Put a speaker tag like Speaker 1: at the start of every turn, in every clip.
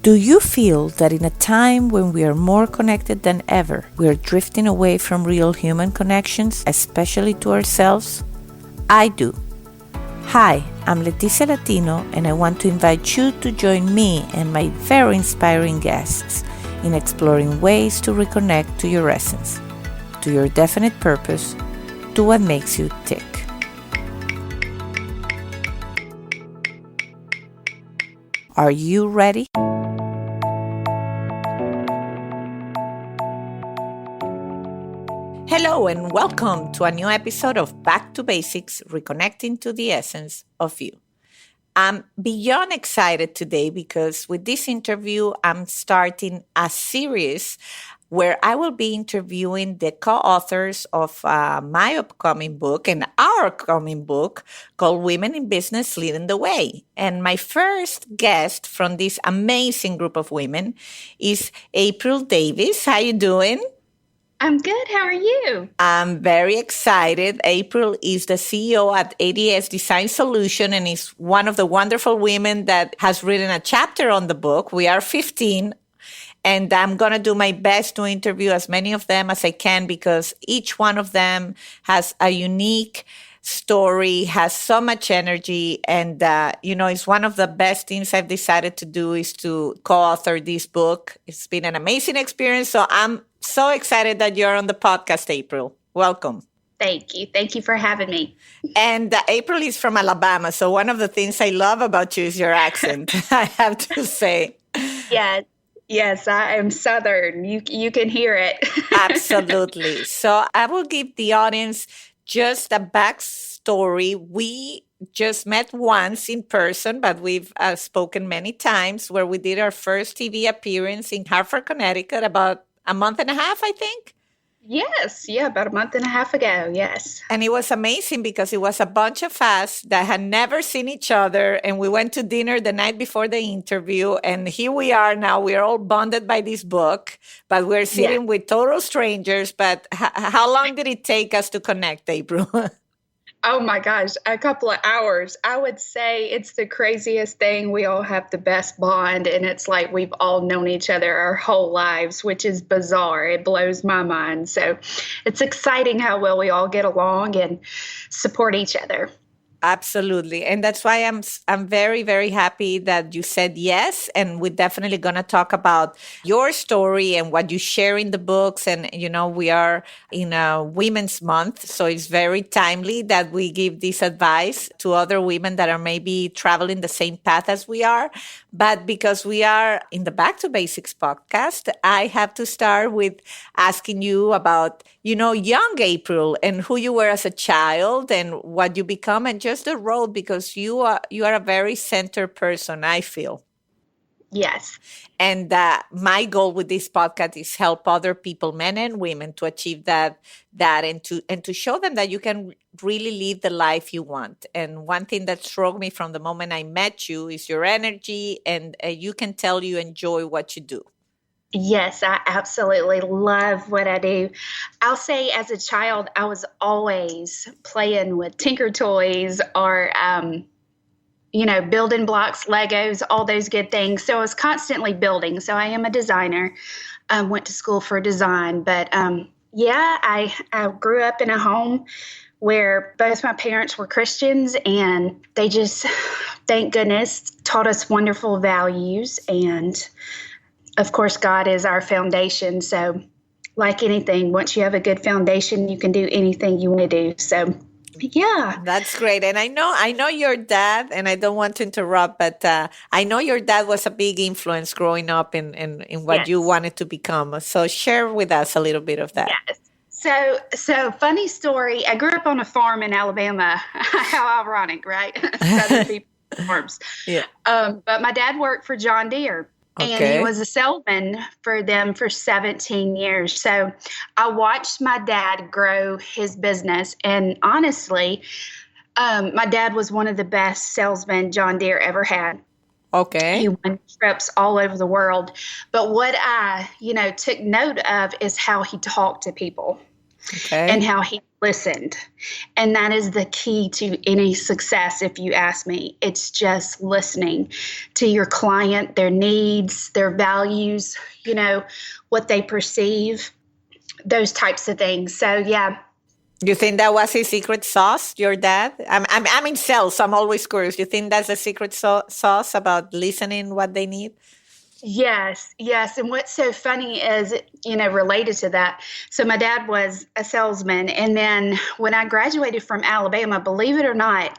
Speaker 1: Do you feel that in a time when we are more connected than ever, we are drifting away from real human connections, especially to ourselves? I do. Hi, I'm Leticia Latino, and I want to invite you to join me and my very inspiring guests in exploring ways to reconnect to your essence, to your definite purpose, to what makes you tick. Are you ready? Hello and welcome to a new episode of Back to Basics, Reconnecting to the Essence of You. I'm beyond excited today because with this interview, I'm starting a series where I will be interviewing the co-authors of my upcoming book and our upcoming book called Women in Business Leading the Way. And my first guest from this amazing group of women is April Davis. How you doing?
Speaker 2: I'm good. How are you?
Speaker 1: I'm very excited. April is the CEO at ADS Design Solution and is one of the wonderful women that has written a chapter on the book. We are 15, and I'm going to do my best to interview as many of them as I can because each one of them has a unique story, has so much energy, and it's one of the best things I've decided to do is to co-author this book. It's been an amazing experience, so I'm so excited that you're on the podcast, April. Welcome.
Speaker 2: Thank you. Thank you for having me.
Speaker 1: And April is from Alabama, so one of the things I love about you is your accent, I have to say.
Speaker 2: Yes, I am Southern. You can hear it.
Speaker 1: Absolutely. So I will give the audience just a backstory. We just met once in person, but we've spoken many times where we did our first TV appearance in Hartford, Connecticut about a month and a half, I think.
Speaker 2: Yes. Yeah, about a month and a half ago. Yes.
Speaker 1: And it was amazing because it was a bunch of us that had never seen each other. And we went to dinner the night before the interview. And here we are now. We are all bonded by this book, but we're sitting with total strangers. But how long did it take us to connect, April?
Speaker 2: Oh my gosh, a couple of hours. I would say it's the craziest thing. We all have the best bond, and it's like we've all known each other our whole lives, which is bizarre. It blows my mind. So it's exciting how well we all get along and support each other.
Speaker 1: Absolutely. And that's why I'm very, very happy that you said yes. And we're definitely going to talk about your story and what you share in the books. And, we are in a Women's Month. So it's very timely that we give this advice to other women that are maybe traveling the same path as we are. But because we are in the Back to Basics podcast, I have to start with asking you about, young April and who you were as a child and what you become and just the road, because you are a very centered person, I feel.
Speaker 2: Yes.
Speaker 1: And my goal with this podcast is help other people, men and women, to achieve that and to show them that you can really live the life you want. And one thing that struck me from the moment I met you is your energy, and you can tell you enjoy what you do.
Speaker 2: Yes, I absolutely love what I do. I'll say as a child, I was always playing with Tinker Toys or, building blocks, Legos, all those good things. So I was constantly building. So I am a designer. Went to school for design. But I grew up in a home where both my parents were Christians, and they just, thank goodness, taught us wonderful values. And of course, God is our foundation. So like anything, once you have a good foundation, you can do anything you want to do. So, yeah.
Speaker 1: That's great. And I know your dad, and I don't want to interrupt, but I know your dad was a big influence growing up in what you wanted to become. So share with us a little bit of that.
Speaker 2: Yes. So funny story. I grew up on a farm in Alabama. How ironic, right? Southern people farms.
Speaker 1: Yeah.
Speaker 2: But my dad worked for John Deere.
Speaker 1: Okay.
Speaker 2: And he was a salesman for them for 17 years. So I watched my dad grow his business. And honestly, my dad was one of the best salesmen John Deere ever had.
Speaker 1: Okay.
Speaker 2: He won trips all over the world. But what I, took note of is how he talked to people.
Speaker 1: Okay.
Speaker 2: and how he listened. And that is the key to any success, if you ask me. It's just listening to your client, their needs, their values, what they perceive, those types of things. So, yeah.
Speaker 1: You think that was his secret sauce, your dad? I'm in sales, so I'm always curious. You think that's a secret sauce about listening what they need?
Speaker 2: Yes, yes. And what's so funny is, related to that. So my dad was a salesman. And then when I graduated from Alabama, believe it or not,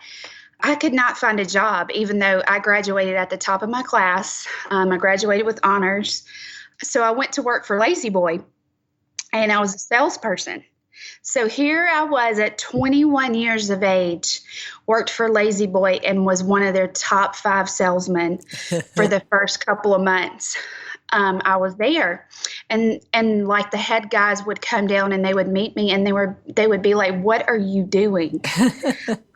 Speaker 2: I could not find a job, even though I graduated at the top of my class. I graduated with honors. So I went to work for Lazy Boy, and I was a salesperson. So here I was at 21 years of age, worked for Lazy Boy, and was one of their top 5 salesmen for the first couple of months. I was there, and like the head guys would come down and they would meet me, and they would be like, "What are you doing?"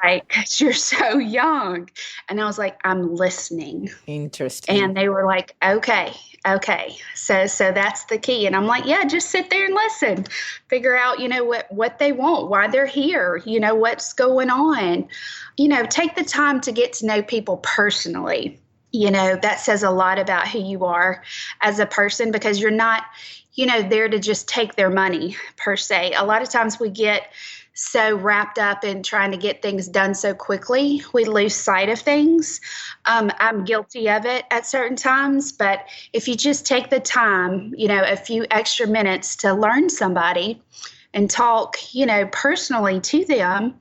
Speaker 2: Like, 'cause you're so young. And I was like, "I'm listening."
Speaker 1: Interesting.
Speaker 2: And they were like, okay. So that's the key. And I'm like, yeah, just sit there and listen. Figure out, what they want, why they're here, what's going on. Take the time to get to know people personally. That says a lot about who you are as a person, because you're not, there to just take their money per se. A lot of times we get so wrapped up in trying to get things done so quickly, we lose sight of things. I'm guilty of it at certain times, but if you just take the time, a few extra minutes to learn somebody and talk, personally to them,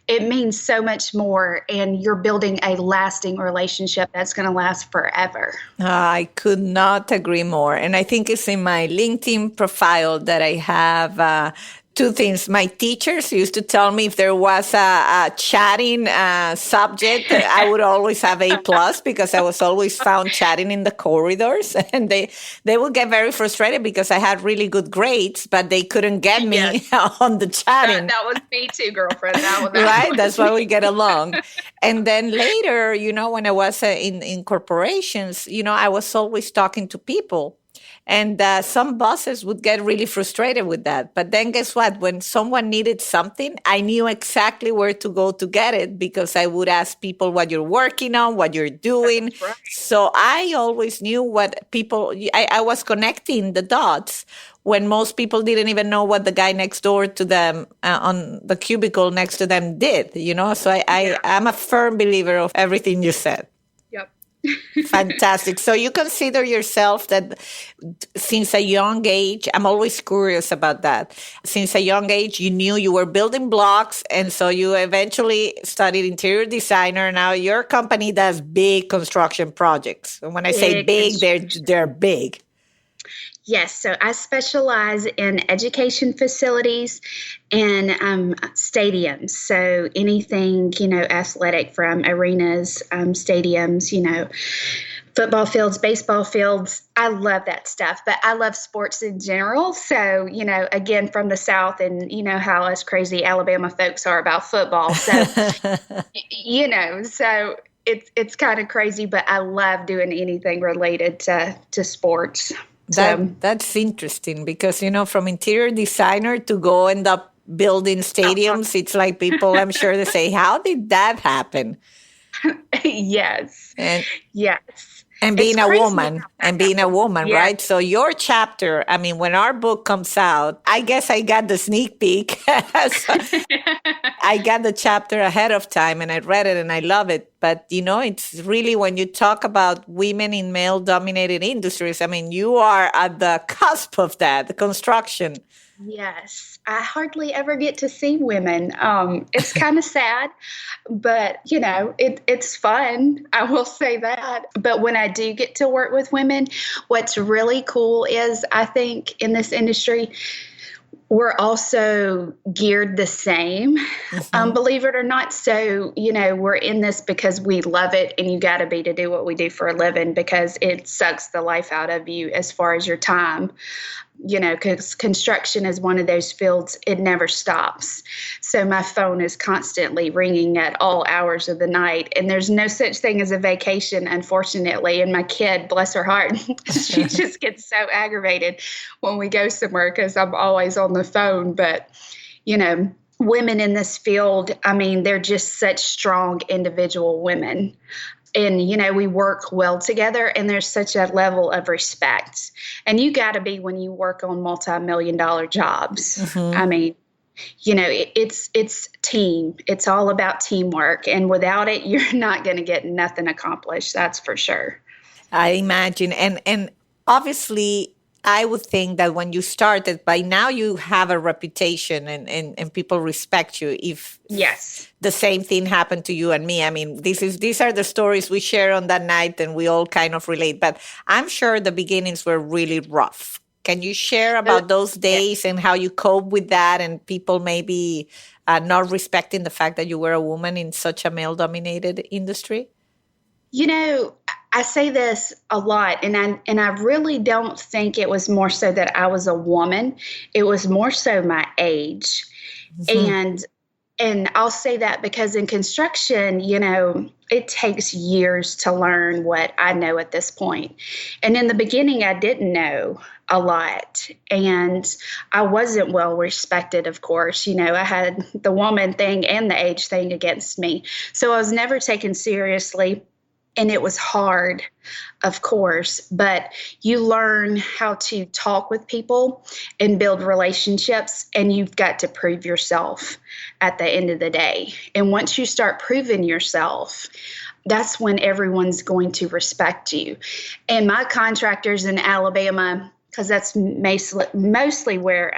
Speaker 2: it means so much more, and you're building a lasting relationship that's going to last forever.
Speaker 1: I could not agree more. And I think it's in my LinkedIn profile that I have 2 things. My teachers used to tell me if there was a chatting subject, I would always have A plus, because I was always found chatting in the corridors, and they would get very frustrated because I had really good grades, but they couldn't get me on the chatting.
Speaker 2: That was me too, girlfriend.
Speaker 1: Right? That's why we get along. And then later, when I was in corporations, I was always talking to people. And some bosses would get really frustrated with that. But then guess what? When someone needed something, I knew exactly where to go to get it, because I would ask people what you're working on, what you're doing.
Speaker 2: Right.
Speaker 1: So I always knew what people, I was connecting the dots when most people didn't even know what the guy next door to them on the cubicle next to them did, So I'm a firm believer of everything you said. Fantastic. So you consider yourself that since a young age, I'm always curious about that. Since a young age, you knew you were building blocks. And so you eventually studied interior designer. Now your company does big construction projects. And when I say big, they're big.
Speaker 2: Yes, so I specialize in education facilities and stadiums. So anything, athletic, from arenas, stadiums, football fields, baseball fields. I love that stuff, but I love sports in general. So, again, from the South, and how us crazy Alabama folks are about football. So, so it's kind of crazy, but I love doing anything related to sports.
Speaker 1: That's interesting, because, from interior designer to go end up building stadiums, it's like people, I'm sure, they say, how did that happen?
Speaker 2: Yes.
Speaker 1: And being a woman,
Speaker 2: Yeah.
Speaker 1: right? So your chapter, when our book comes out, I guess I got the sneak peek. I got the chapter ahead of time, and I read it and I love it. But, it's really, when you talk about women in male-dominated industries, you are at the cusp of that, the construction.
Speaker 2: Yes, I hardly ever get to see women. It's kind of sad, but it's fun. I will say that. But when I do get to work with women, what's really cool is, I think, in this industry, we're also geared the same, believe it or not. So, we're in this because we love it, and you got to be to do what we do for a living, because it sucks the life out of you as far as your time. because construction is one of those fields, it never stops. So my phone is constantly ringing at all hours of the night. And there's no such thing as a vacation, unfortunately. And my kid, bless her heart, she just gets so aggravated when we go somewhere because I'm always on the phone. But, women in this field, I mean, they're just such strong individual women. And, we work well together, and there's such a level of respect. And you got to be when you work on multi-million-dollar jobs.
Speaker 1: Mhm.
Speaker 2: I mean, it's team. It's all about teamwork. And without it, you're not going to get nothing accomplished. That's for sure.
Speaker 1: I imagine. And obviously, I would think that when you started, by now you have a reputation and people respect you. If
Speaker 2: Yes.
Speaker 1: the same thing happened to you and me, I mean, these are the stories we share on that night and we all kind of relate. But I'm sure the beginnings were really rough. Can you share
Speaker 2: Uh,
Speaker 1: about those
Speaker 2: yeah.
Speaker 1: days and how you cope with that and people maybe not respecting the fact that you were a woman in such a male dominated industry?
Speaker 2: You know, I say this a lot, and I really don't think it was more so that I was a woman. It was more so my age.
Speaker 1: Mhm.
Speaker 2: And I'll say that because in construction, it takes years to learn what I know at this point. And in the beginning, I didn't know a lot. And I wasn't well respected, of course. I had the woman thing and the age thing against me. So I was never taken seriously. And it was hard, of course, but you learn how to talk with people and build relationships, and you've got to prove yourself at the end of the day. And once you start proving yourself, that's when everyone's going to respect you. And my contractors in Alabama, because that's mostly where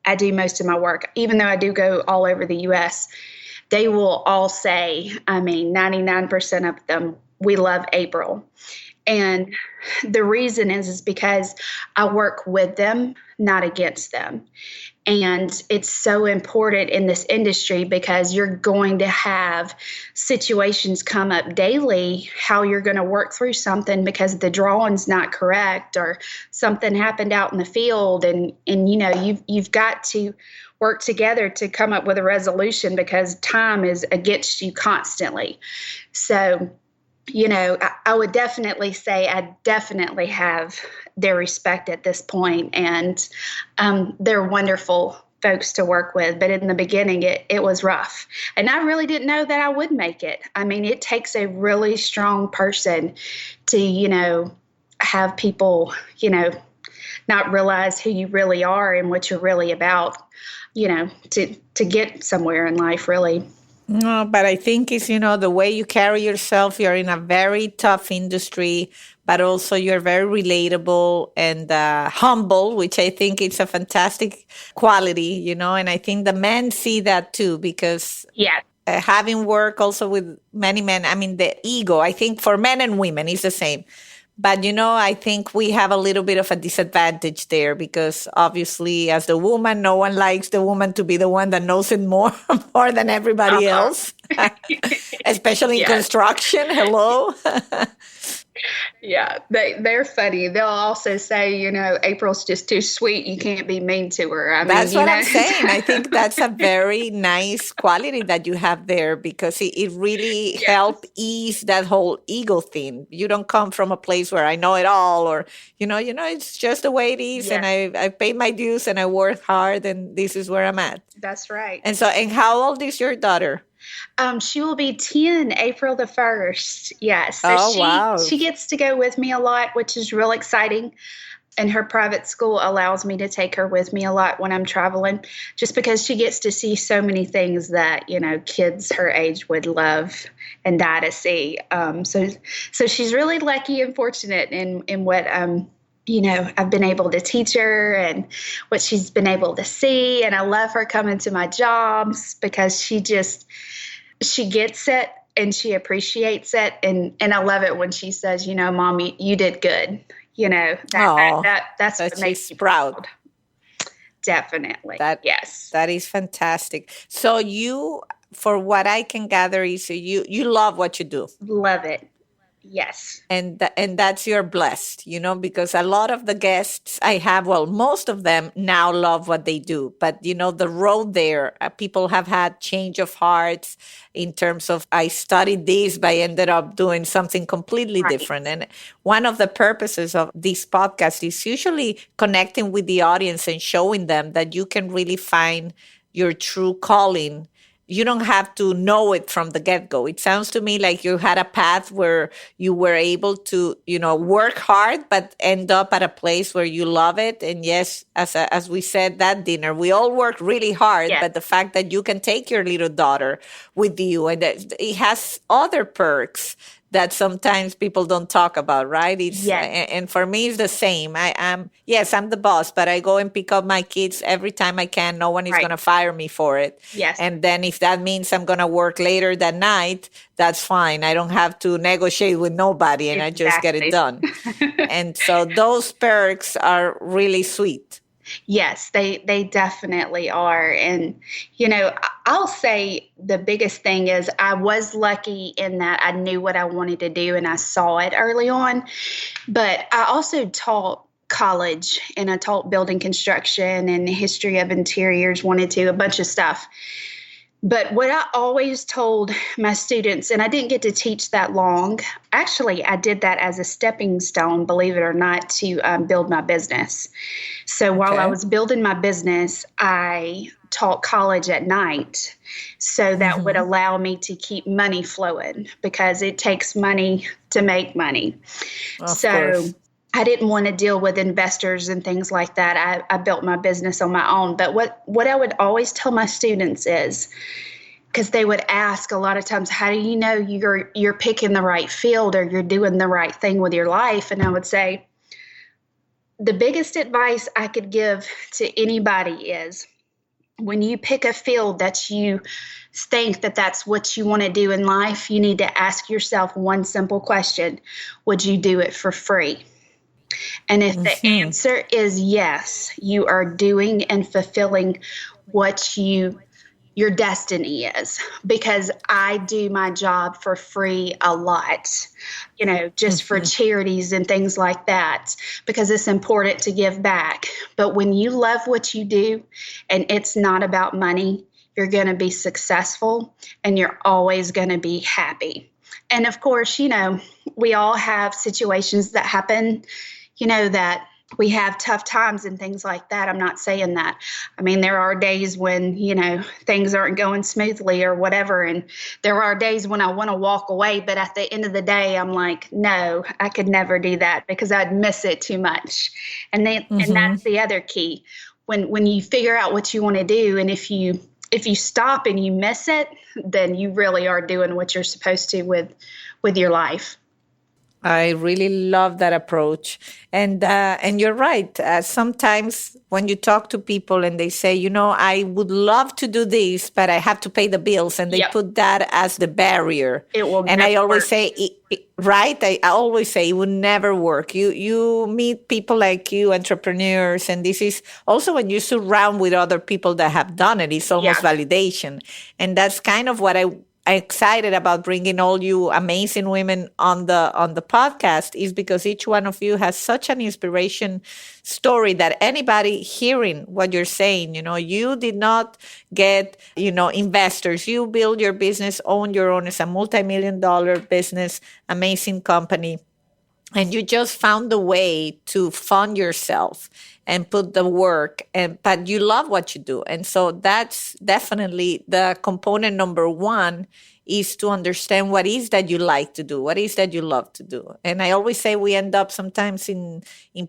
Speaker 2: I do most of my work, even though I do go all over the US, they will all say, I mean, 99% of them, we love April. And the reason is because I work with them, not against them. And it's so important in this industry because you're going to have situations come up daily, how you're going to work through something because the drawing's not correct or something happened out in the field. And you've got to work together to come up with a resolution because time is against you constantly. So, I would definitely say I definitely have their respect at this point, and they're wonderful folks to work with. But in the beginning, it was rough, and I really didn't know that I would make it. I mean, it takes a really strong person to, have people, not realize who you really are and what you're really about, to get somewhere in life, really.
Speaker 1: No, but I think it's, the way you carry yourself. You're in a very tough industry, but also you're very relatable and humble, which I think it's a fantastic quality, and I think the men see that too, because
Speaker 2: Yeah.
Speaker 1: having worked also with many men, I mean, the ego, I think for men and women is the same. But, I think we have a little bit of a disadvantage there because obviously, as the woman, no one likes the woman to be the one that knows it more, more than everybody
Speaker 2: Uh-huh.
Speaker 1: else, especially in
Speaker 2: Yes.
Speaker 1: construction. Hello.
Speaker 2: Yeah, they're funny. They'll also say, April's just too sweet. You can't be mean to her. I mean,
Speaker 1: That's what I'm saying. I think that's a very nice quality that you have there because it really help
Speaker 2: Yes.
Speaker 1: ease that whole ego thing. You don't come from a place where I know it all or, it's just the way it is and
Speaker 2: Yes,
Speaker 1: I pay my dues and I work hard and this is where I'm at.
Speaker 2: that's right.
Speaker 1: And so, and how old is your daughter?
Speaker 2: She will be 10 April the 1st. Yes. So
Speaker 1: Oh,
Speaker 2: she
Speaker 1: wow.
Speaker 2: gets to go with me a lot, which is real exciting. And her private school allows me to take her with me a lot when I'm traveling, just because she gets to see so many things that, kids her age would love and die to see. So she's really lucky and fortunate in what, I've been able to teach her and what she's been able to see. And I love her coming to my jobs because she gets it and she appreciates it. And I love it when she says, Mom, you did good.
Speaker 1: Oh,
Speaker 2: That's
Speaker 1: that
Speaker 2: what makes
Speaker 1: she's
Speaker 2: me
Speaker 1: proud.
Speaker 2: proud. Definitely.
Speaker 1: That
Speaker 2: Yes.
Speaker 1: that is fantastic. So you, for what I can gather, is you love what you do.
Speaker 2: Love it. Yes.
Speaker 1: And that's you're blessed, because a lot of the guests I have, well, most of them now love what they do, but the road there, people have had change of hearts in terms of, I studied this but I ended up doing something completely
Speaker 2: Right.
Speaker 1: different. And one of the purposes of this podcast is usually connecting with the audience and showing them that you can really find your true calling. You don't have to know it from the get-go. It sounds to me like you had a path where you were able to, work hard, but end up at a place where you love it. And yes, as we said that dinner, we all work really hard,
Speaker 2: Yes.
Speaker 1: but the fact that you can take your little daughter with you, and that it has other perks that sometimes people don't talk about, right?
Speaker 2: Yes.
Speaker 1: And for me, it's the same. Yes, I'm the boss, but I go and pick up my kids every time I can. No one is
Speaker 2: Right.
Speaker 1: going to fire me for it.
Speaker 2: Yes.
Speaker 1: And then if that means I'm going to work later that night, that's fine. I don't have to negotiate with nobody, and I just get it
Speaker 2: Exactly.
Speaker 1: done. And so those perks are really sweet.
Speaker 2: Yes, they definitely are. And I'll say the biggest thing is I was lucky in that I knew what I wanted to do and I saw it early on. But I also taught college and I taught building construction and history of interiors, wanted to, a bunch of stuff. But what I always told my students, and I didn't get to teach that long, actually, I did that as a stepping stone, believe it or not, to build my business. So while I
Speaker 1: Okay.
Speaker 2: was building my business, I taught college at night. So that would allow me to keep money flowing because it takes money to make money.
Speaker 1: Of
Speaker 2: So
Speaker 1: course.
Speaker 2: I didn't want to deal with investors and things like that. I built my business on my own. But what I would always tell my students is, because they would ask a lot of times, how do you know you're picking the right field or you're doing the right thing with your life? And I would say, the biggest advice I could give to anybody is when you pick a field that you think that that's what you want to do in life, you need to ask yourself one simple question: would you do it for free? And if the
Speaker 1: Hmm.
Speaker 2: answer is yes, you are doing and fulfilling what your destiny is. Because I do my job for free a lot, just for charities and things like that, because it's important to give back. But when you love what you do and it's not about money, you're going to be successful and you're always going to be happy. And of course, we all have situations that happen, that we have tough times and things like that. I'm not saying that. I mean, there are days when, things aren't going smoothly or whatever. And there are days when I want to walk away. But at the end of the day, I'm like, no, I could never do that because I'd miss it too much. And that's the other key. When you figure out what you want to do, and if you stop and you miss it, then you really are doing what you're supposed to with your life.
Speaker 1: I really love that approach, and you're right. Sometimes when you talk to people and they say, I would love to do this, but I have to pay the bills, and they
Speaker 2: Yep.
Speaker 1: put that as the barrier.
Speaker 2: It will
Speaker 1: And I
Speaker 2: never
Speaker 1: always
Speaker 2: work.
Speaker 1: say, right? I always say it would never work. You meet people like you, entrepreneurs, and this is also when you surround with other people that have done it. It's almost
Speaker 2: Yeah.
Speaker 1: validation, and that's kind of what I'm excited about bringing all you amazing women on the podcast, is because each one of you has such an inspiration story that anybody hearing what you're saying, you did not get, investors. You build your business, own your own. It's a multi-million-dollar business, amazing company. And you just found a way to fund yourself and put the work, but you love what you do. And so that's definitely the component number one, is to understand what is that you like to do, what is that you love to do. And I always say we end up sometimes in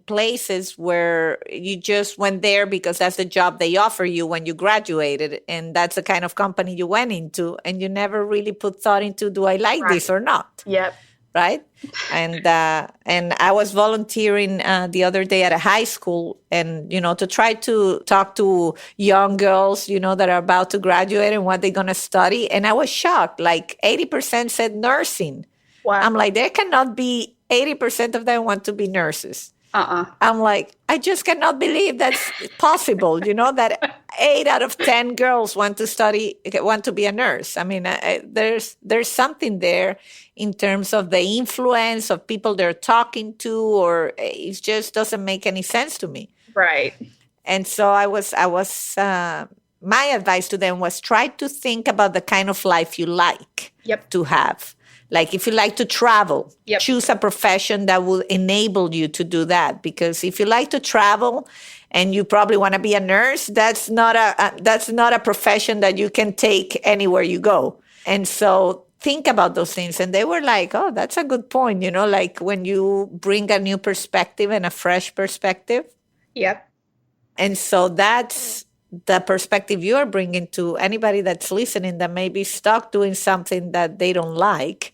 Speaker 1: places where you just went there because that's the job they offer you when you graduated, and that's the kind of company you went into, and you never really put thought into, do I like
Speaker 2: Right.
Speaker 1: this or not?
Speaker 2: Yep.
Speaker 1: Right? And I was volunteering the other day at a high school, and to try to talk to young girls, that are about to graduate and what they're gonna study. And I was shocked. Like 80% said nursing.
Speaker 2: Wow.
Speaker 1: I'm like, there cannot be 80% of them want to be nurses. I'm like, I just cannot believe that's possible, that 8 out of 10 girls want to be a nurse. I mean, there's something there in terms of the influence of people they're talking to, or it just doesn't make any sense to me.
Speaker 2: Right.
Speaker 1: And so my advice to them was try to think about the kind of life you like
Speaker 2: Yep.
Speaker 1: to have. Like if you like to travel,
Speaker 2: Yep.
Speaker 1: choose a profession that will enable you to do that. Because if you like to travel and you probably want to be a nurse, that's not a profession that you can take anywhere you go. And so think about those things. And they were like, oh, that's a good point. Like when you bring a new perspective and a fresh perspective.
Speaker 2: Yep.
Speaker 1: And so that's the perspective you're bringing to anybody that's listening that may be stuck doing something that they don't like,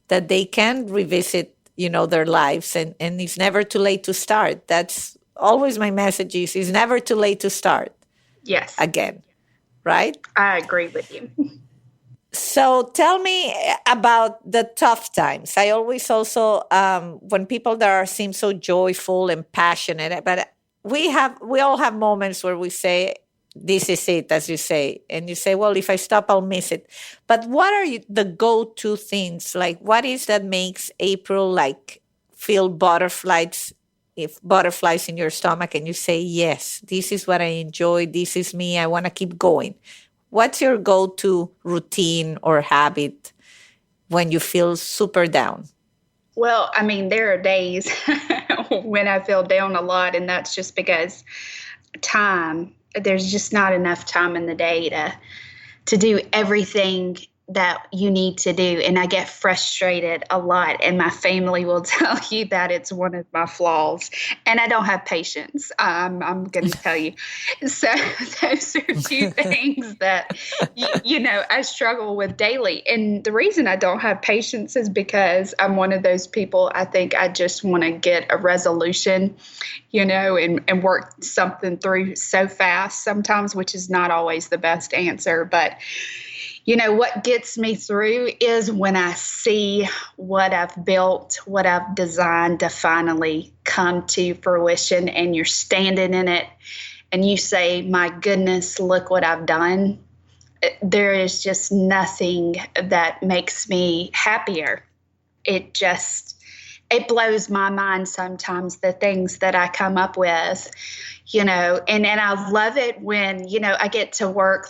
Speaker 1: that they can revisit, their lives. And it's never too late to start. That's always my message is it's never too late to start.
Speaker 2: Yes.
Speaker 1: Again, right?
Speaker 2: I agree with you.
Speaker 1: So tell me about the tough times. I always also, when people seem so joyful and passionate, but we all have moments where we say, this is it, as you say. And you say, well, if I stop, I'll miss it. But what are the go-to things? Like, what is that makes April feel butterflies in your stomach and you say, yes, this is what I enjoy. This is me. I want to keep going. What's your go-to routine or habit when you feel super down?
Speaker 2: Well, I mean, there are days when I feel down a lot, and that's just because there's just not enough time in the day to do everything that you need to do. And I get frustrated a lot. And my family will tell you that it's one of my flaws. And I don't have patience. I'm going to tell you. So those are two things that, I struggle with daily. And the reason I don't have patience is because I'm one of those people, I think I just want to get a resolution, and work something through so fast sometimes, which is not always the best answer. But what gets me through is when I see what I've built, what I've designed to finally come to fruition, and you're standing in it and you say, my goodness, look what I've done. There is just nothing that makes me happier. It blows my mind sometimes, the things that I come up with, and I love it when, I get to work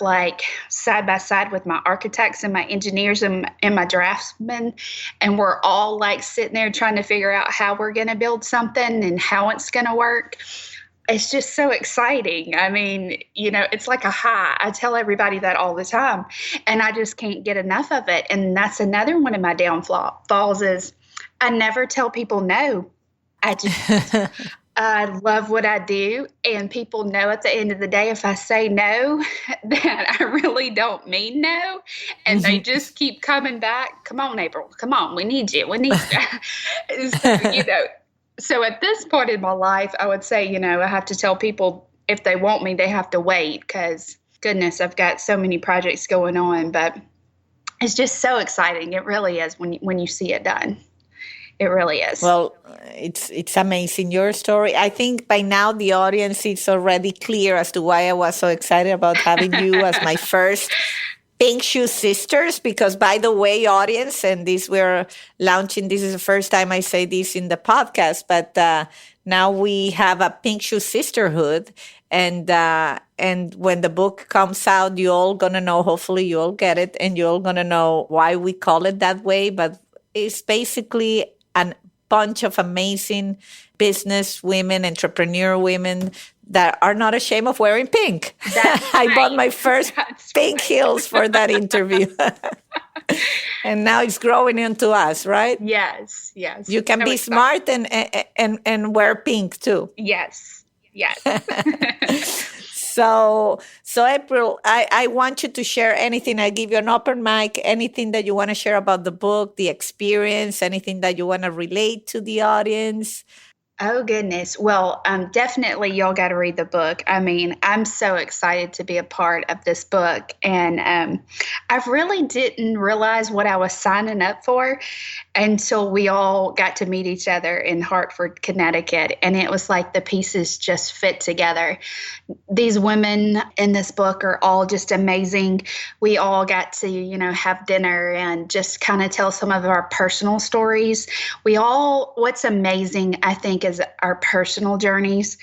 Speaker 2: side by side with my architects and my engineers and my draftsmen. And we're all sitting there trying to figure out how we're going to build something and how it's going to work. It's just so exciting. I mean, it's like a high. I tell everybody that all the time, and I just can't get enough of it. And that's another one of my downfalls is I never tell people no. I love what I do, and people know at the end of the day, if I say no, that I really don't mean no, and they just keep coming back. Come on, April. Come on. We need you. We need you. So at this point in my life, I would say, I have to tell people if they want me, they have to wait because, goodness, I've got so many projects going on, but it's just so exciting. It really is when you see it done. It really is.
Speaker 1: Well, it's amazing, your story. I think by now the audience is already clear as to why I was so excited about having you as my first Pink Shoe Sisters, because by the way, audience, and we're launching, this is the first time I say this in the podcast, but now we have a Pink Shoe Sisterhood. And when the book comes out, you all going to know, hopefully you all get it, and you all going to know why we call it that way. But it's basically a bunch of amazing business women, entrepreneur women that are not ashamed of wearing pink. I bought my first pink heels for that interview. And now it's growing into us, right?
Speaker 2: Yes.
Speaker 1: You can be smart and wear pink too.
Speaker 2: Yes.
Speaker 1: So April, I want you to share anything. I give you an open mic, anything that you want to share about the book, the experience, anything that you want to relate to the audience.
Speaker 2: Oh, goodness. Well, definitely y'all got to read the book. I mean, I'm so excited to be a part of this book. And I really didn't realize what I was signing up for until we all got to meet each other in Hartford, Connecticut. And it was like the pieces just fit together. These women in this book are all just amazing. We all got to, have dinner and just kind of tell some of our personal stories. What's amazing, I think, is our personal journeys,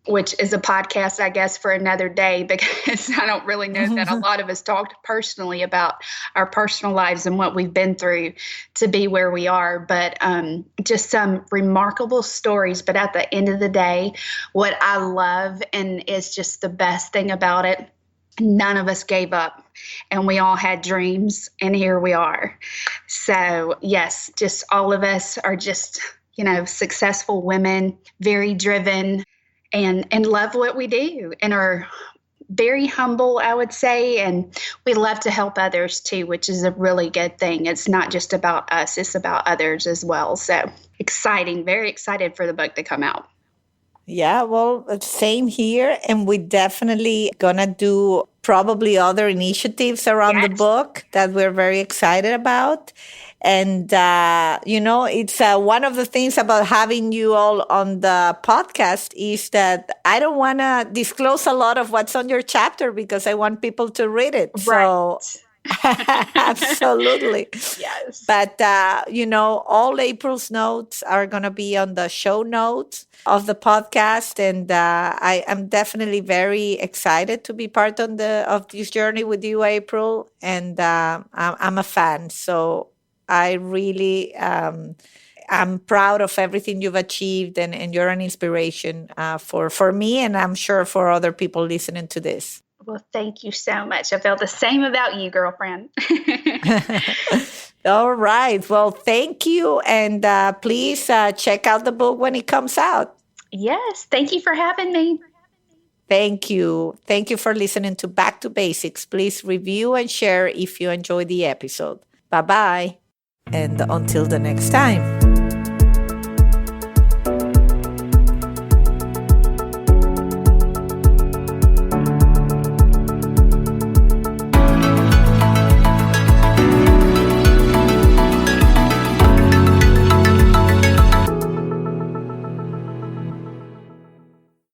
Speaker 2: which is a podcast, I guess, for another day, because I don't really know that a lot of us talked personally about our personal lives and what we've been through to be where we are. But just some remarkable stories. But at the end of the day, what I love and is just the best thing about it, none of us gave up and we all had dreams, and here we are. So, yes, just all of us are just, successful women, very driven, and love what we do and are very humble, I would say. And we love to help others too, which is a really good thing. It's not just about us, it's about others as well. So exciting, very excited for the book to come out.
Speaker 1: Yeah, well, same here. And we definitely gonna do probably other initiatives around the
Speaker 2: Yes.
Speaker 1: book that we're very excited about. And, it's one of the things about having you all on the podcast is that I don't want to disclose a lot of what's on your chapter because I want people to read it. So,
Speaker 2: Right.
Speaker 1: absolutely.
Speaker 2: Yes.
Speaker 1: But, all April's notes are going to be on the show notes of the podcast. And I am definitely very excited to be part of this journey with you, April. And I'm a fan. So I really I'm proud of everything you've achieved, and you're an inspiration for me, and I'm sure for other people listening to this.
Speaker 2: Well, thank you so much. I feel the same about you, girlfriend.
Speaker 1: All right. Well, thank you. And please check out the book when it comes out.
Speaker 2: Yes. Thank you for having me.
Speaker 1: Thank you. Thank you for listening to Back to Basics. Please review and share if you enjoyed the episode. Bye bye. And until the next time.